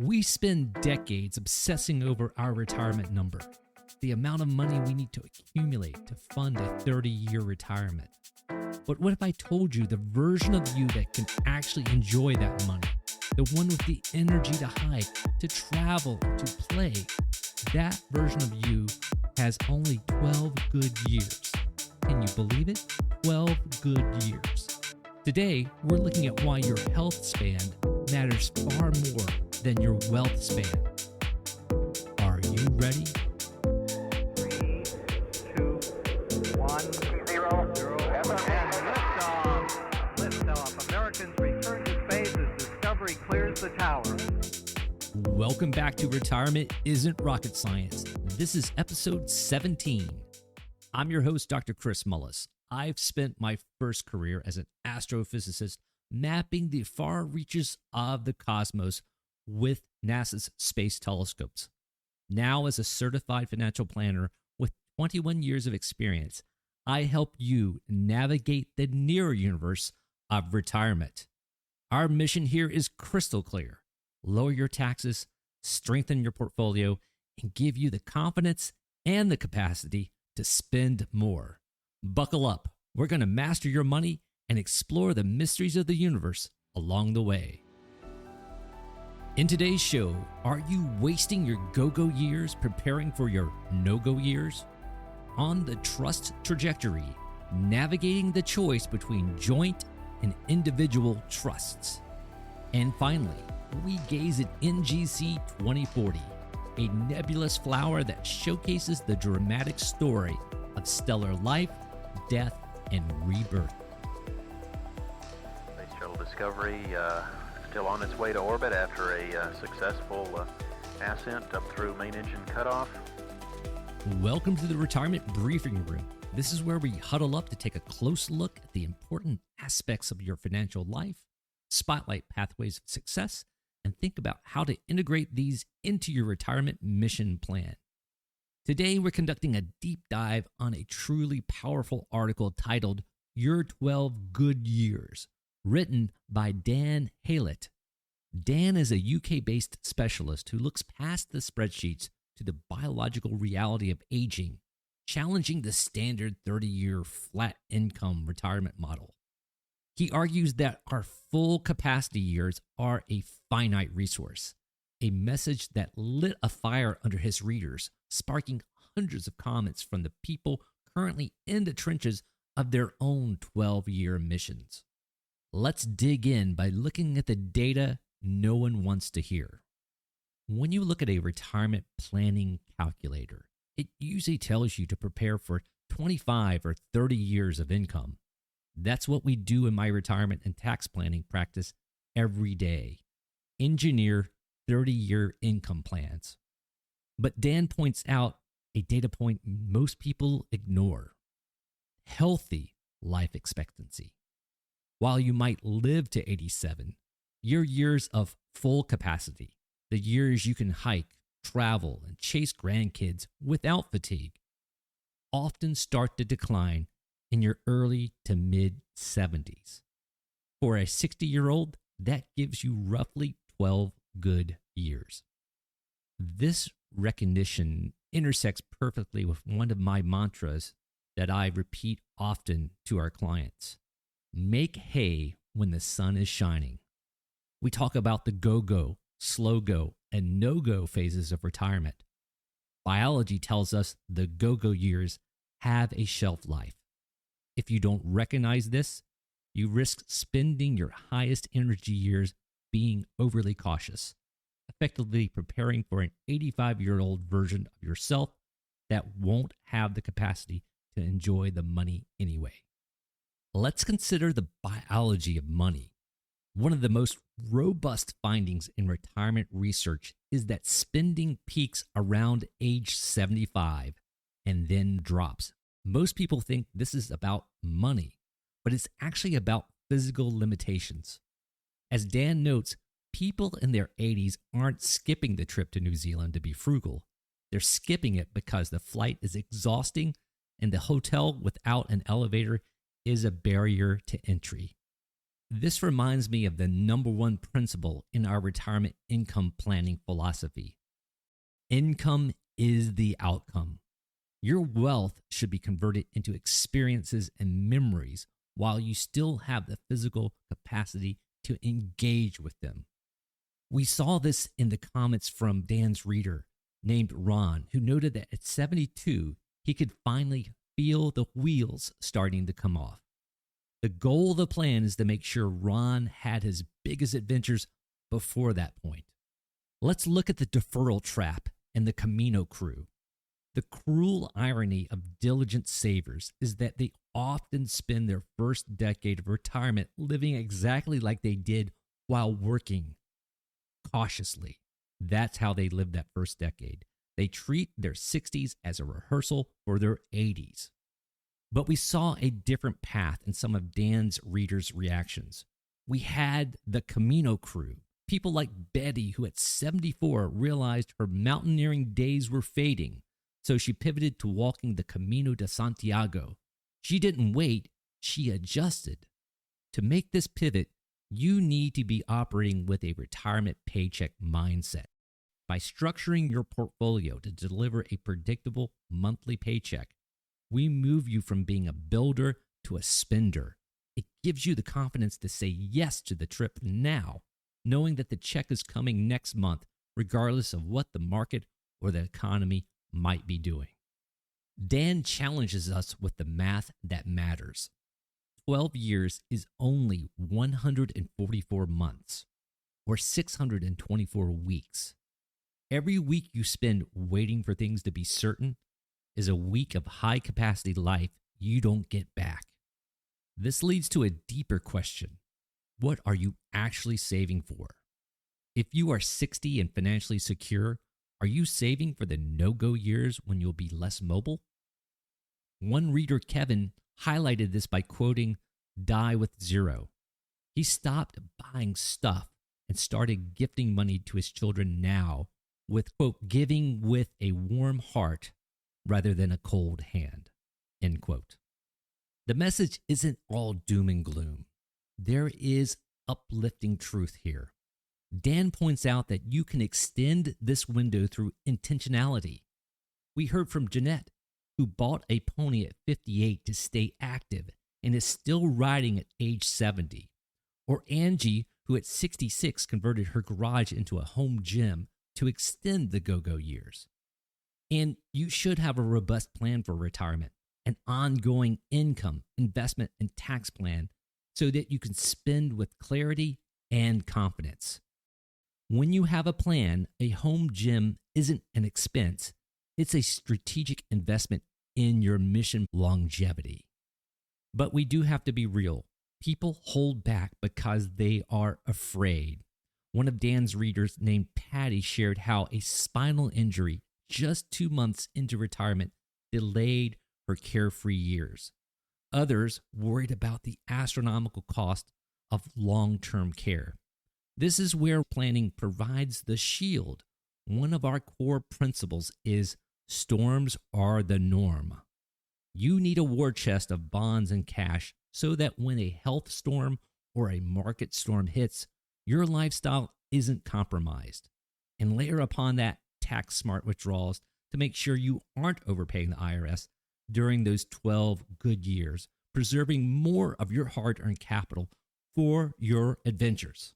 We spend decades obsessing over our retirement number, the amount of money we need to accumulate to fund a 30-year retirement. But what if I told you the version of you that can actually enjoy that money, the one with the energy to hike, to travel, to play, that version of you has only 12 good years. Can you believe it? 12 good years. Today, we're looking at why your health span matters far more than your wealth span. Are you ready? 3, 2, 1, 0, 0, and liftoff. Liftoff. Americans return to space as Discovery clears the tower. Welcome back to Retirement Isn't Rocket Science. This is episode 17. I'm your host, Dr. Chris Mullis. I've spent my first career as an astrophysicist mapping the far reaches of the cosmos with NASA's space telescopes. Now, as a certified financial planner with 21 years of experience, I help you navigate the near universe of retirement. Our mission here is crystal clear. Lower your taxes, strengthen your portfolio, and give you the confidence and the capacity to spend more. Buckle up. We're going to master your money and explore the mysteries of the universe along the way. In today's show, are you wasting your go-go years preparing for your no-go years? On the trust trajectory, navigating the choice between joint and individual trusts. And finally, we gaze at NGC 2040, a nebulous flower that showcases the dramatic story of stellar life, death, and rebirth. Space Shuttle Discovery still on its way to orbit after a successful ascent up through main engine cutoff. Welcome to the Retirement Briefing Room. This is where we huddle up to take a close look at the important aspects of your financial life, spotlight pathways of success, and think about how to integrate these into your retirement mission plan. Today, we're conducting a deep dive on a truly powerful article titled Your 12 Good Years, written by Dan Haylett. Dan is a UK-based specialist who looks past the spreadsheets to the biological reality of aging, challenging the standard 30-year flat income retirement model. He argues that our full capacity years are a finite resource, a message that lit a fire under his readers, sparking hundreds of comments from the people currently in the trenches of their own 12-year missions. Let's dig in by looking at the data no one wants to hear. When you look at a retirement planning calculator, it usually tells you to prepare for 25 or 30 years of income. That's what we do in my retirement and tax planning practice every day. Engineer 30-year income plans. But Dan points out a data point most people ignore: healthy life expectancy. While you might live to 87, your years of full capacity, the years you can hike, travel, and chase grandkids without fatigue, often start to decline in your early to mid-70s. For a 60-year-old, that gives you roughly 12 good years. This recognition intersects perfectly with one of my mantras that I repeat often to our clients. Make hay when the sun is shining. We talk about the go-go, slow-go, and no-go phases of retirement. Biology tells us the go-go years have a shelf life. If you don't recognize this, you risk spending your highest energy years being overly cautious, effectively preparing for an 85-year-old version of yourself that won't have the capacity to enjoy the money anyway. Let's consider the biology of money. One of the most robust findings in retirement research is that spending peaks around age 75 and then drops. Most people think this is about money, but it's actually about physical limitations. As Dan notes, people in their 80s aren't skipping the trip to New Zealand to be frugal. They're skipping it because the flight is exhausting and the hotel without an elevator is a barrier to entry. This reminds me of the number one principle in our retirement income planning philosophy. Income is the outcome. Your wealth should be converted into experiences and memories while you still have the physical capacity to engage with them. We saw this in the comments from Dan's reader named Ron, who noted that at 72, he could finally feel the wheels starting to come off. The goal of the plan is to make sure Ron had his biggest adventures before that point. Let's look at the deferral trap and the Camino crew. The cruel irony of diligent savers is that they often spend their first decade of retirement living exactly like they did while working. Cautiously. That's how they live that first decade. They treat their 60s as a rehearsal for their 80s. But we saw a different path in some of Dan's readers' reactions. We had the Camino crew, people like Betty, who at 74 realized her mountaineering days were fading, so she pivoted to walking the Camino de Santiago. She didn't wait, she adjusted. To make this pivot, you need to be operating with a retirement paycheck mindset. By structuring your portfolio to deliver a predictable monthly paycheck, we move you from being a builder to a spender. It gives you the confidence to say yes to the trip now, knowing that the check is coming next month, regardless of what the market or the economy might be doing. Dan challenges us with the math that matters. 12 years is only 144 months, or 624 weeks. Every week you spend waiting for things to be certain is a week of high-capacity life you don't get back. This leads to a deeper question. What are you actually saving for? If you are 60 and financially secure, are you saving for the no-go years when you'll be less mobile? One reader, Kevin, highlighted this by quoting Die with Zero. He stopped buying stuff and started gifting money to his children now with, quote, giving with a warm heart rather than a cold hand, end quote. The message isn't all doom and gloom. There is uplifting truth here. Dan points out that you can extend this window through intentionality. We heard from Jeanette, who bought a pony at 58 to stay active and is still riding at age 70. Or Angie, who at 66 converted her garage into a home gym to extend the go-go years. And you should have a robust plan for retirement, an ongoing income, investment, and tax plan so that you can spend with clarity and confidence. When you have a plan, a home gym isn't an expense. It's a strategic investment in your mission longevity. But we do have to be real. People hold back because they are afraid. One of Dan's readers named Patty shared how a spinal injury just 2 months into retirement delayed her carefree years. Others worried about the astronomical cost of long-term care. This is where planning provides the shield. One of our core principles is storms are the norm. You need a war chest of bonds and cash so that when a health storm or a market storm hits, your lifestyle isn't compromised. And layer upon that tax-smart withdrawals to make sure you aren't overpaying the IRS during those 12 good years, preserving more of your hard-earned capital for your adventures.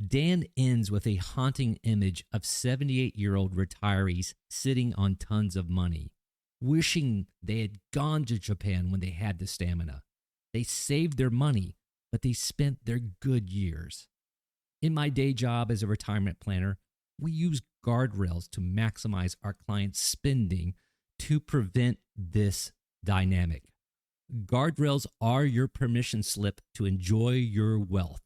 Dan ends with a haunting image of 78-year-old retirees sitting on tons of money, wishing they had gone to Japan when they had the stamina. They saved their money, but they spent their good years. In my day job as a retirement planner, we use guardrails to maximize our clients' spending to prevent this dynamic. Guardrails are your permission slip to enjoy your wealth.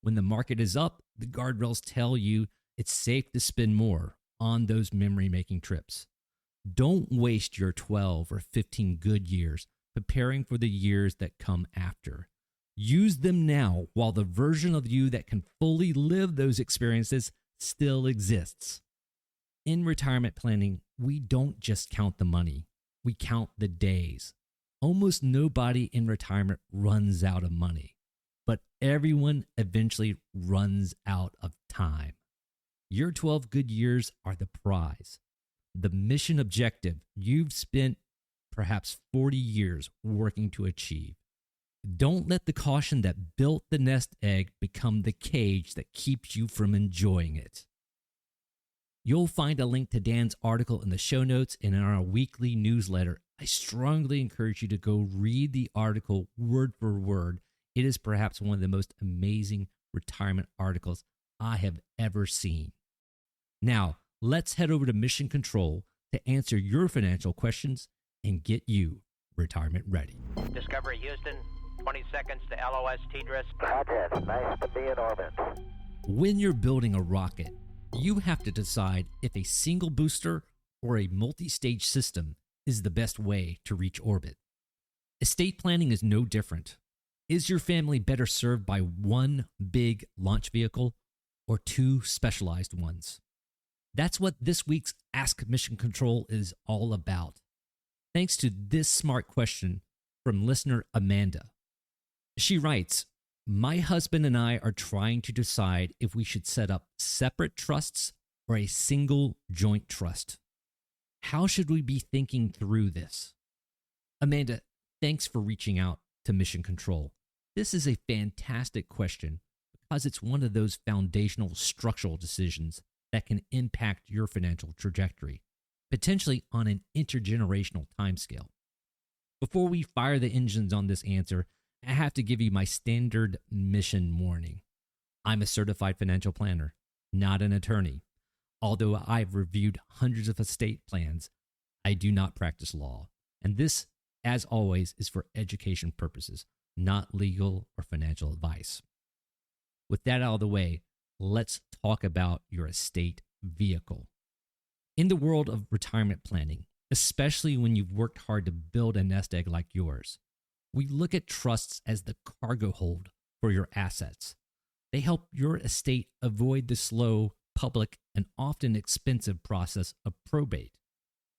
When the market is up, the guardrails tell you it's safe to spend more on those memory-making trips. Don't waste your 12 or 15 good years preparing for the years that come after. Use them now while the version of you that can fully live those experiences still exists. In retirement planning, we don't just count the money, we count the days. Almost nobody in retirement runs out of money. but everyone eventually runs out of time. Your 12 good years are the prize. The mission objective you've spent perhaps 40 years working to achieve. Don't let the caution that built the nest egg become the cage that keeps you from enjoying it. You'll find a link to Dan's article in the show notes and in our weekly newsletter. I strongly encourage you to go read the article word for word. It is perhaps one of the most amazing retirement articles I have ever seen. Now, let's head over to Mission Control to answer your financial questions and get you retirement ready. Discovery Houston, 20 seconds to LOS TDRS. Roger, nice to be in orbit. When you're building a rocket, you have to decide if a single booster or a multi-stage system is the best way to reach orbit. Estate planning is no different. Is your family better served by one big launch vehicle or two specialized ones? That's what this week's Ask Mission Control is all about. Thanks to this smart question from listener Amanda. She writes, my husband and I are trying to decide if we should set up separate trusts or a single joint trust. How should we be thinking through this? Amanda, thanks for reaching out to Mission Control. This is a fantastic question because it's one of those foundational structural decisions that can impact your financial trajectory, potentially on an intergenerational timescale. Before we fire the engines on this answer, I have to give you my standard mission warning. I'm a certified financial planner, not an attorney. Although I've reviewed hundreds of estate plans, I do not practice law. And this, as always, is for education purposes, not legal or financial advice. With that out of the way, let's talk about your estate vehicle. In the world of retirement planning, especially when you've worked hard to build a nest egg like yours, we look at trusts as the cargo hold for your assets. They help your estate avoid the slow, public, and often expensive process of probate,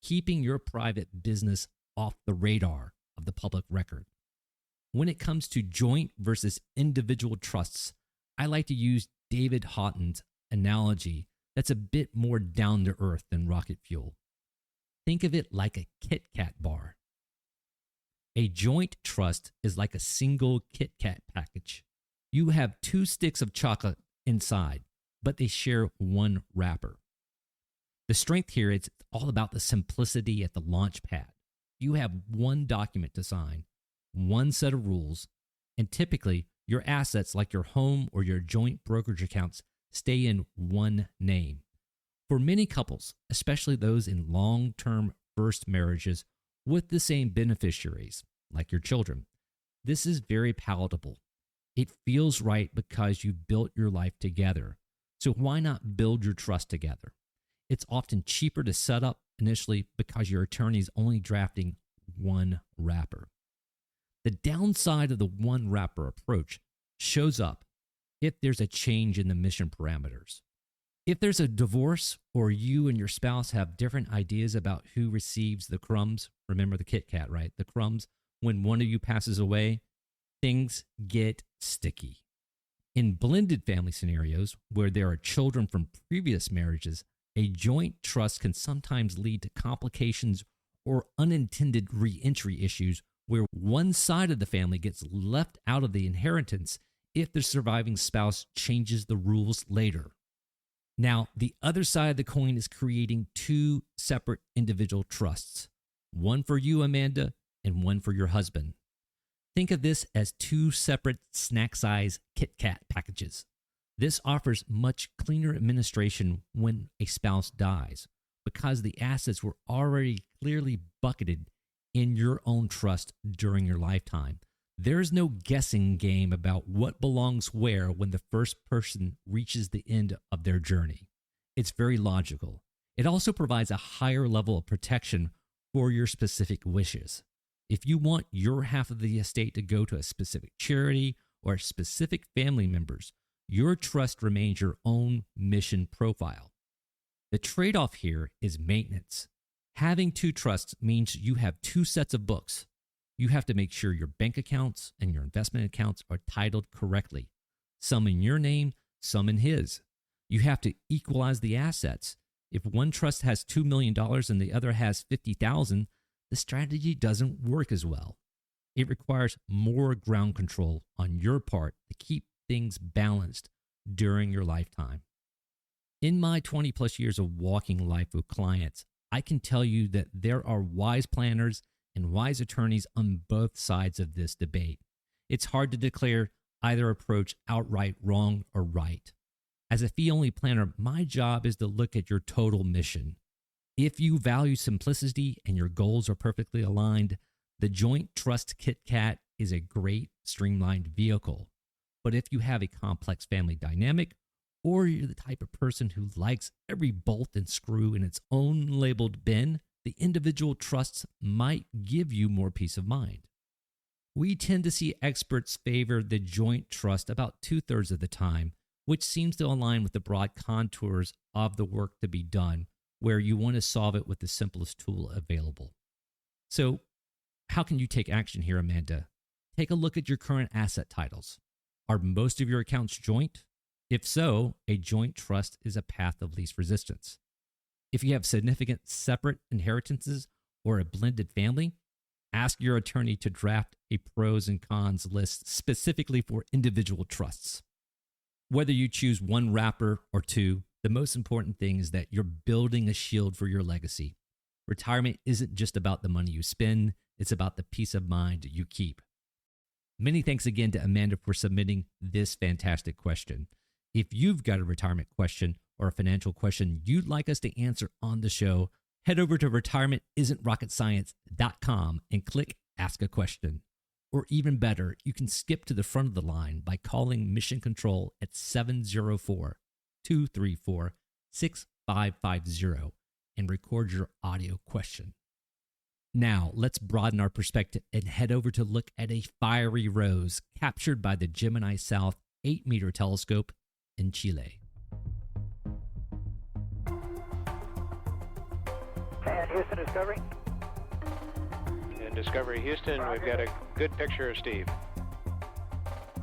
keeping your private business off the radar of the public record. When it comes to joint versus individual trusts, I like to use David Haughton's analogy that's a bit more down to earth than rocket fuel. Think of it like a Kit Kat bar. A joint trust is like a single Kit Kat package. You have 2 sticks of chocolate inside, but they share one wrapper. The strength here is it's all about the simplicity at the launch pad. You have one document to sign, one set of rules, and typically your assets like your home or your joint brokerage accounts stay in one name. For many couples, especially those in long-term first marriages with the same beneficiaries, like your children, this is very palatable. It feels right because you've built your life together. So why not build your trust together? It's often cheaper to set up initially because your attorney is only drafting one wrapper. The downside of the one wrapper approach shows up if there's a change in the mission parameters. If there's a divorce or you and your spouse have different ideas about who receives the crumbs, remember the Kit Kat, right? The crumbs, when one of you passes away, things get sticky. In blended family scenarios where there are children from previous marriages, a joint trust can sometimes lead to complications or unintended re-entry issues where one side of the family gets left out of the inheritance if the surviving spouse changes the rules later. Now, the other side of the coin is creating 2 separate individual trusts, one for you, Amanda, and one for your husband. Think of this as 2 separate snack-size Kit Kat packages. This offers much cleaner administration when a spouse dies because the assets were already clearly bucketed in your own trust during your lifetime. There is no guessing game about what belongs where when the first person reaches the end of their journey. It's very logical. It also provides a higher level of protection for your specific wishes. If you want your half of the estate to go to a specific charity or specific family members, your trust remains your own mission profile. The trade-off here is maintenance. Having 2 trusts means you have 2 sets of books, You have to make sure your bank accounts and your investment accounts are titled correctly. Some in your name, some in his. You have to equalize the assets. If one trust has $2 million and the other has $50,000, the strategy doesn't work as well. It requires more ground control on your part to keep things balanced during your lifetime. In my 20 plus years of walking life with clients, I can tell you that there are wise planners and wise attorneys on both sides of this debate. It's hard to declare either approach outright wrong or right. As a fee-only planner, my job is to look at your total mission. If you value simplicity and your goals are perfectly aligned, the Joint Trust Kit Kat is a great streamlined vehicle. But if you have a complex family dynamic, or you're the type of person who likes every bolt and screw in its own labeled bin, the individual trusts might give you more peace of mind. We tend to see experts favor the joint trust about 2/3 of the time, which seems to align with the broad contours of the work to be done, where you want to solve it with the simplest tool available. So, how can you take action here, Amanda? Take a look at your current asset titles. Are most of your accounts joint? If so, a joint trust is a path of least resistance. If you have significant separate inheritances or a blended family, ask your attorney to draft a pros and cons list specifically for individual trusts. Whether you choose one wrapper or two, the most important thing is that you're building a shield for your legacy. Retirement isn't just about the money you spend, it's about the peace of mind you keep. Many thanks again to Amanda for submitting this fantastic question. If you've got a retirement question or a financial question you'd like us to answer on the show, head over to retirementisn'trocketscience.com and click Ask a Question. Or even better, you can skip to the front of the line by calling Mission Control at 704-234-6550 and record your audio question. Now, let's broaden our perspective and head over to look at a fiery rose captured by the Gemini South 8-meter telescope in Chile. And Houston Discovery. In Discovery Houston, we've got a good picture of Steve.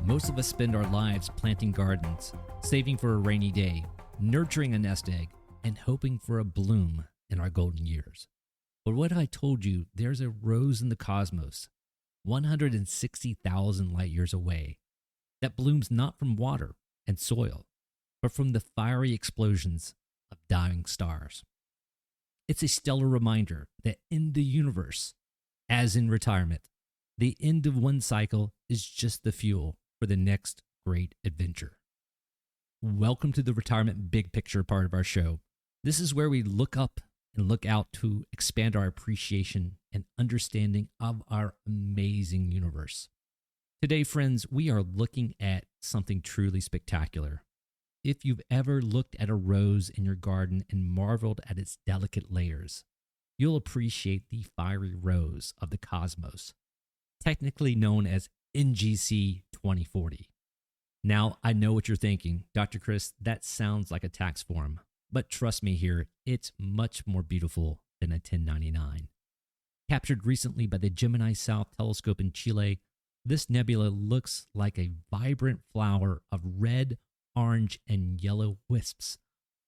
Most of us spend our lives planting gardens, saving for a rainy day, nurturing a nest egg, and hoping for a bloom in our golden years. But what I told you, there's a rose in the cosmos, 160,000 light years away, that blooms not from water and soil, but from the fiery explosions of dying stars. It's a stellar reminder that in the universe, as in retirement, the end of one cycle is just the fuel for the next great adventure. Welcome to the Retirement Big Picture part of our show. This is where we look up and look out to expand our appreciation and understanding of our amazing universe. Today, friends, we are looking at something truly spectacular. If you've ever looked at a rose in your garden and marveled at its delicate layers, you'll appreciate the fiery rose of the cosmos, technically known as NGC 2040. Now, I know what you're thinking, Dr. Chris, that sounds like a tax form. But trust me here, it's much more beautiful than a 1099. Captured recently by the Gemini South telescope in Chile, this nebula looks like a vibrant flower of red, orange, and yellow wisps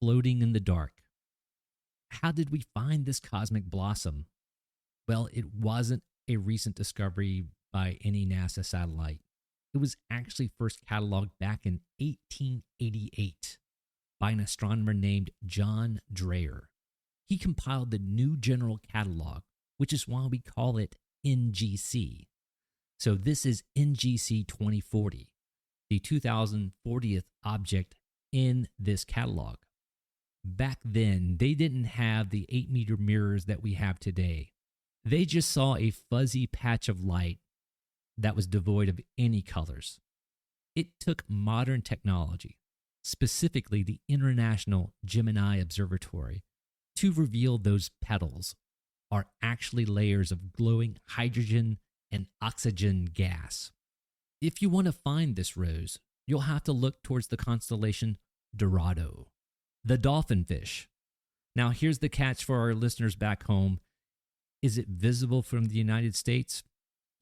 floating in the dark. How did we find this cosmic blossom? Well, it wasn't a recent discovery by any NASA satellite. It was actually first cataloged back in 1888. By an astronomer named John Dreyer. He compiled the New General Catalog, which is why we call it NGC. So this is NGC 2040, the 2040th object in this catalog. Back then, they didn't have the 8-meter mirrors that we have today. They just saw a fuzzy patch of light that was devoid of any colors. It took modern technology, specifically the International Gemini Observatory, to reveal those petals are actually layers of glowing hydrogen and oxygen gas. If you want to find this rose, you'll have to look towards the constellation Dorado, the dolphin fish. Now, here's the catch for our listeners back home. Is it visible from the United States?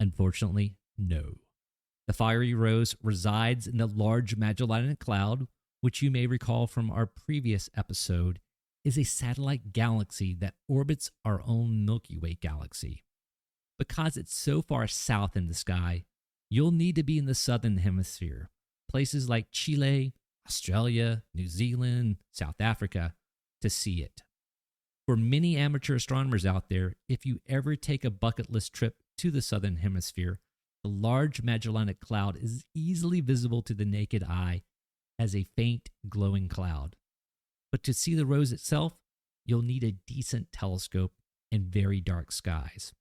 Unfortunately, no. The fiery rose resides in the Large Magellanic Cloud, which you may recall from our previous episode, is a satellite galaxy that orbits our own Milky Way galaxy. Because it's so far south in the sky, you'll need to be in the southern hemisphere, places like Chile, Australia, New Zealand, South Africa, to see it. For many amateur astronomers out there, if you ever take a bucket list trip to the southern hemisphere, the Large Magellanic Cloud is easily visible to the naked eye as a faint glowing cloud. But to see the rose itself, you'll need a decent telescope and very dark skies.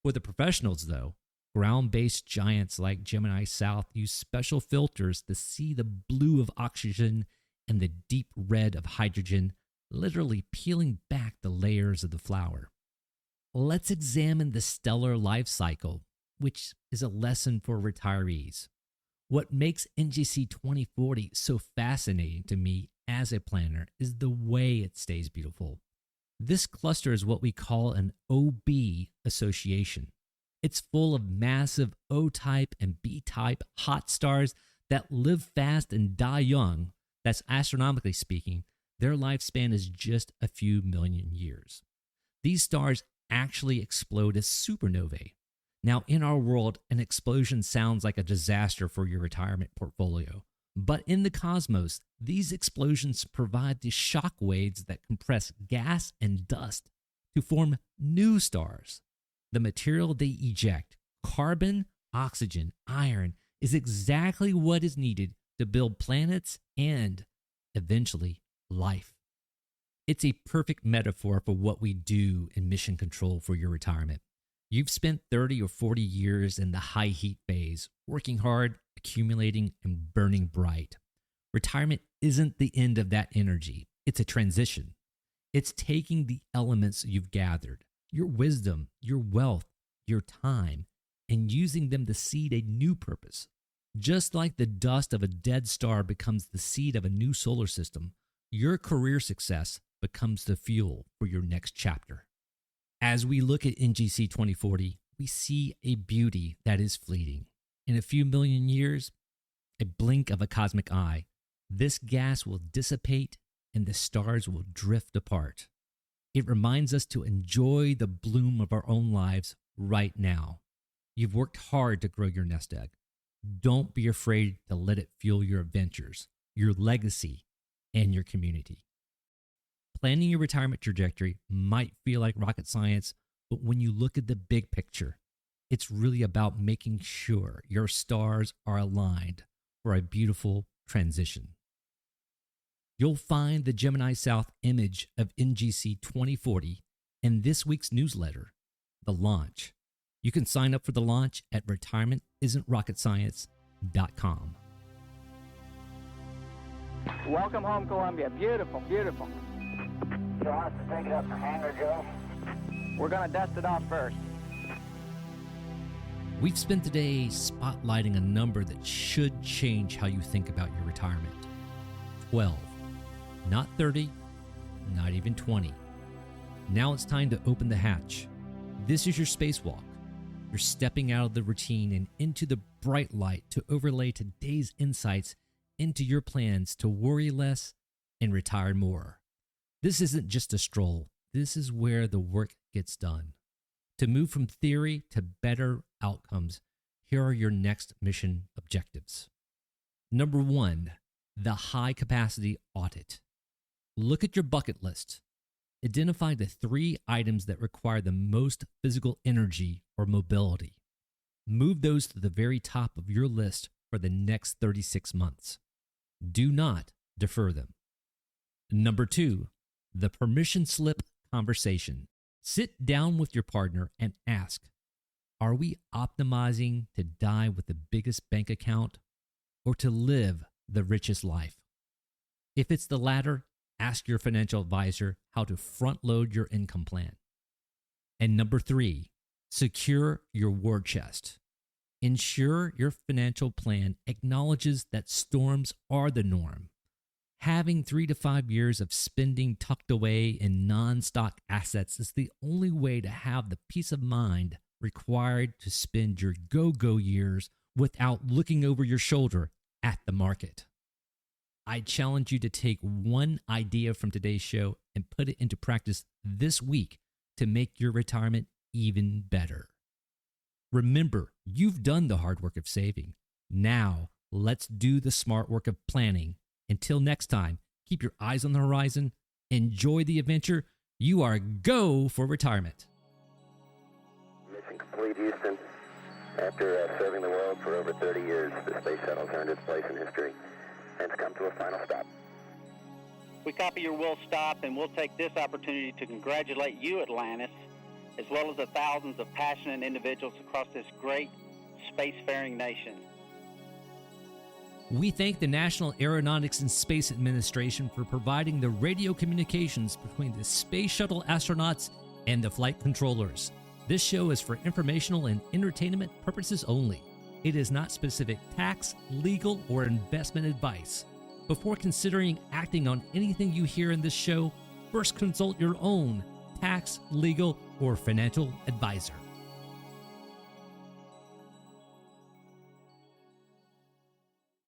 For the professionals, though, ground-based giants like Gemini South use special filters to see the blue of oxygen and the deep red of hydrogen, literally peeling back the layers of the flower. Let's examine the stellar life cycle, which is a lesson for retirees. What makes NGC 2040 so fascinating to me as a planner is the way it stays beautiful. This cluster is what we call an OB association. It's full of massive O-type and B-type hot stars that live fast and die young. That's astronomically speaking, their lifespan is just a few million years. These stars actually explode as supernovae. Now, in our world, an explosion sounds like a disaster for your retirement portfolio. But in the cosmos, these explosions provide the shock waves that compress gas and dust to form new stars. The material they eject, carbon, oxygen, iron, is exactly what is needed to build planets and, eventually, life. It's a perfect metaphor for what we do in mission control for your retirement. You've spent 30 or 40 years in the high heat phase, working hard, accumulating, and burning bright. Retirement isn't the end of that energy. It's a transition. It's taking the elements you've gathered, your wisdom, your wealth, your time, and using them to seed a new purpose. Just like the dust of a dead star becomes the seed of a new solar system, your career success becomes the fuel for your next chapter. As we look at NGC 2040, we see a beauty that is fleeting. In a few million years, a blink of a cosmic eye, this gas will dissipate and the stars will drift apart. It reminds us to enjoy the bloom of our own lives right now. You've worked hard to grow your nest egg. Don't be afraid to let it fuel your adventures, your legacy, and your community. Planning your retirement trajectory might feel like rocket science, but when you look at the big picture, it's really about making sure your stars are aligned for a beautiful transition. You'll find the Gemini South image of NGC 2040 in this week's newsletter, The Launch. You can sign up for the launch at retirementisn'trocketscience.com. Welcome home, Columbia. Beautiful, beautiful. You want us to take it up for hangar, Joe? We're going to dust it off first. We've spent today spotlighting a number that should change how you think about your retirement. 12. Not 30, not even 20. Now it's time to open the hatch. This is your spacewalk. You're stepping out of the routine and into the bright light to overlay today's insights into your plans to worry less and retire more. This isn't just a stroll. This is where the work gets done. To move from theory to better outcomes, here are your next mission objectives. Number 1, the high capacity audit. Look at your bucket list. Identify the 3 items that require the most physical energy or mobility. Move those to the very top of your list for the next 36 months. Do not defer them. Number 2, the permission slip conversation. Sit down with your partner and ask, are we optimizing to die with the biggest bank account or to live the richest life? If it's the latter, ask your financial advisor how to front load your income plan. And number 3, secure your war chest. Ensure your financial plan acknowledges that storms are the norm. Having 3 to 5 years of spending tucked away in non-stock assets is the only way to have the peace of mind required to spend your go-go years without looking over your shoulder at the market. I challenge you to take one idea from today's show and put it into practice this week to make your retirement even better. Remember, you've done the hard work of saving. Now, let's do the smart work of planning. Until next time, keep your eyes on the horizon, enjoy the adventure. You are go for retirement. Mission complete, Houston. After serving the world for over 30 years, the space shuttle's earned its place in history and it's come to a final stop. We copy your will stop, and we'll take this opportunity to congratulate you, Atlantis, as well as the thousands of passionate individuals across this great spacefaring nation. We thank the National Aeronautics and Space Administration for providing the radio communications between the Space Shuttle astronauts and the flight controllers. This show is for informational and entertainment purposes only. It is not specific tax, legal, or investment advice. Before considering acting on anything you hear in this show, first consult your own tax, legal, or financial advisor.